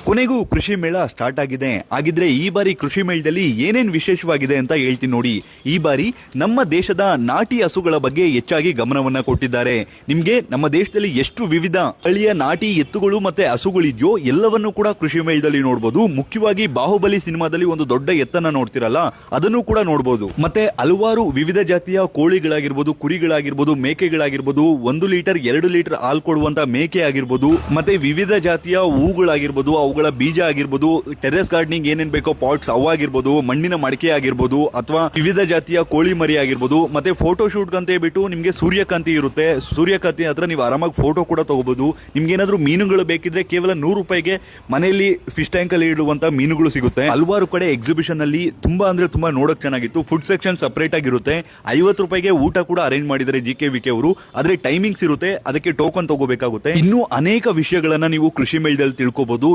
ಕೊನೆಗೂ ಕೃಷಿ ಮೇಳ ಸ್ಟಾರ್ಟ್ ಆಗಿದೆ. ಹಾಗಿದ್ರೆ ಈ ಬಾರಿ ಕೃಷಿ ಮೇಳದಲ್ಲಿ ಏನೇನ್ ವಿಶೇಷವಾಗಿದೆ ಅಂತ ಹೇಳ್ತೀನಿ ನೋಡಿ. ಈ ಬಾರಿ ನಮ್ಮ ದೇಶದ ನಾಟಿ ಹಸುಗಳ ಬಗ್ಗೆ ಹೆಚ್ಚಾಗಿ ಗಮನವನ್ನ ಕೊಟ್ಟಿದ್ದಾರೆ. ನಿಮ್ಗೆ ನಮ್ಮ ದೇಶದಲ್ಲಿ ಎಷ್ಟು ವಿವಿಧ ಹಳ್ಳಿಯ ನಾಟಿ ಎತ್ತುಗಳು ಮತ್ತೆ ಹಸುಗಳಿದೆಯೋ ಎಲ್ಲವನ್ನೂ ಕೂಡ ಕೃಷಿ ಮೇಳದಲ್ಲಿ ನೋಡಬಹುದು. ಮುಖ್ಯವಾಗಿ ಬಾಹುಬಲಿ ಸಿನಿಮಾದಲ್ಲಿ ಒಂದು ದೊಡ್ಡ ಎತ್ತನ್ನ ನೋಡ್ತಿರಲ್ಲ, ಅದನ್ನು ಕೂಡ ನೋಡಬಹುದು. ಮತ್ತೆ ಹಲವಾರು ವಿವಿಧ ಜಾತಿಯ ಕೋಳಿಗಳಾಗಿರ್ಬೋದು, ಕುರಿಗಳಾಗಿರ್ಬೋದು, ಮೇಕೆಗಳಾಗಿರ್ಬೋದು, 1 ಲೀಟರ್ 2 ಲೀಟರ್ ಹಾಲು ಕೊಡುವಂತ ಮೇಕೆ ಆಗಿರ್ಬೋದು, ಮತ್ತೆ ವಿವಿಧ ಜಾತಿಯ ಹೂಗಳಾಗಿರ್ಬೋದು, ಅವುಗಳ ಬೀಜ ಆಗಿರ್ಬೋದು, ಟೆರೆಸ್ ಗಾರ್ಡನಿಂಗ್ ಏನೇನ್ ಬೇಕೋ ಪಾಟ್ಸ್ ಅವಾಗಿರ್ಬೋದು, ಮಣ್ಣಿನ ಮಡಿಕೆ ಆಗಿರ್ಬೋದು, ಅಥವಾ ವಿವಿಧ ಜಾತಿಯ ಕೋಳಿ ಮರಿ ಆಗಿರ್ಬೋದು. ಮತ್ತೆ ಫೋಟೋ ಶೂಟ್ ಅಂತ ಹೇಳ್ಬಿಟ್ಟು ನಿಮ್ಗೆ ಸೂರ್ಯಕಾಂತಿ ಇರುತ್ತೆ. ಸೂರ್ಯಕಾಂತಿ ಹತ್ರ ನೀವು ಆರಾಮಾಗಿ ಫೋಟೋ ಕೂಡ ತಗೋಬಹುದು. ನಿಮ್ಗೆ ಏನಾದ್ರು ಮೀನುಗಳು ಬೇಕಿದ್ರೆ ಕೇವಲ 100 ರೂಪಾಯಿಗೆ ಮನೆಯಲ್ಲಿ ಫಿಶ್ ಟ್ಯಾಂಕ್ ಅಲ್ಲಿ ಇಡುವಂತ ಮೀನುಗಳು ಸಿಗುತ್ತೆ. ಹಲವಾರು ಕಡೆ ಎಕ್ಸಿಬಿಷನ್ ಅಲ್ಲಿ ತುಂಬಾ ಅಂದ್ರೆ ತುಂಬಾ ನೋಡಕ್ ಚೆನ್ನಾಗಿತ್ತು. ಫುಡ್ ಸೆಕ್ಷನ್ ಸಪರೇಟ್ ಆಗಿರುತ್ತೆ. 50 ರೂಪಾಯಿಗೆ ಊಟ ಕೂಡ ಅರೇಂಜ್ ಮಾಡಿದ್ದಾರೆ JKVK ಅವರು. ಆದ್ರೆ ಟೈಮಿಂಗ್ಸ್ ಇರುತ್ತೆ, ಅದಕ್ಕೆ ಟೋಕನ್ ತಗೋಬೇಕಾಗುತ್ತೆ. ಇನ್ನೂ ಅನೇಕ ವಿಷಯಗಳನ್ನ ನೀವು ಕೃಷಿ ಮೇಳದಲ್ಲಿ ತಿಳ್ಕೋಬಹುದು.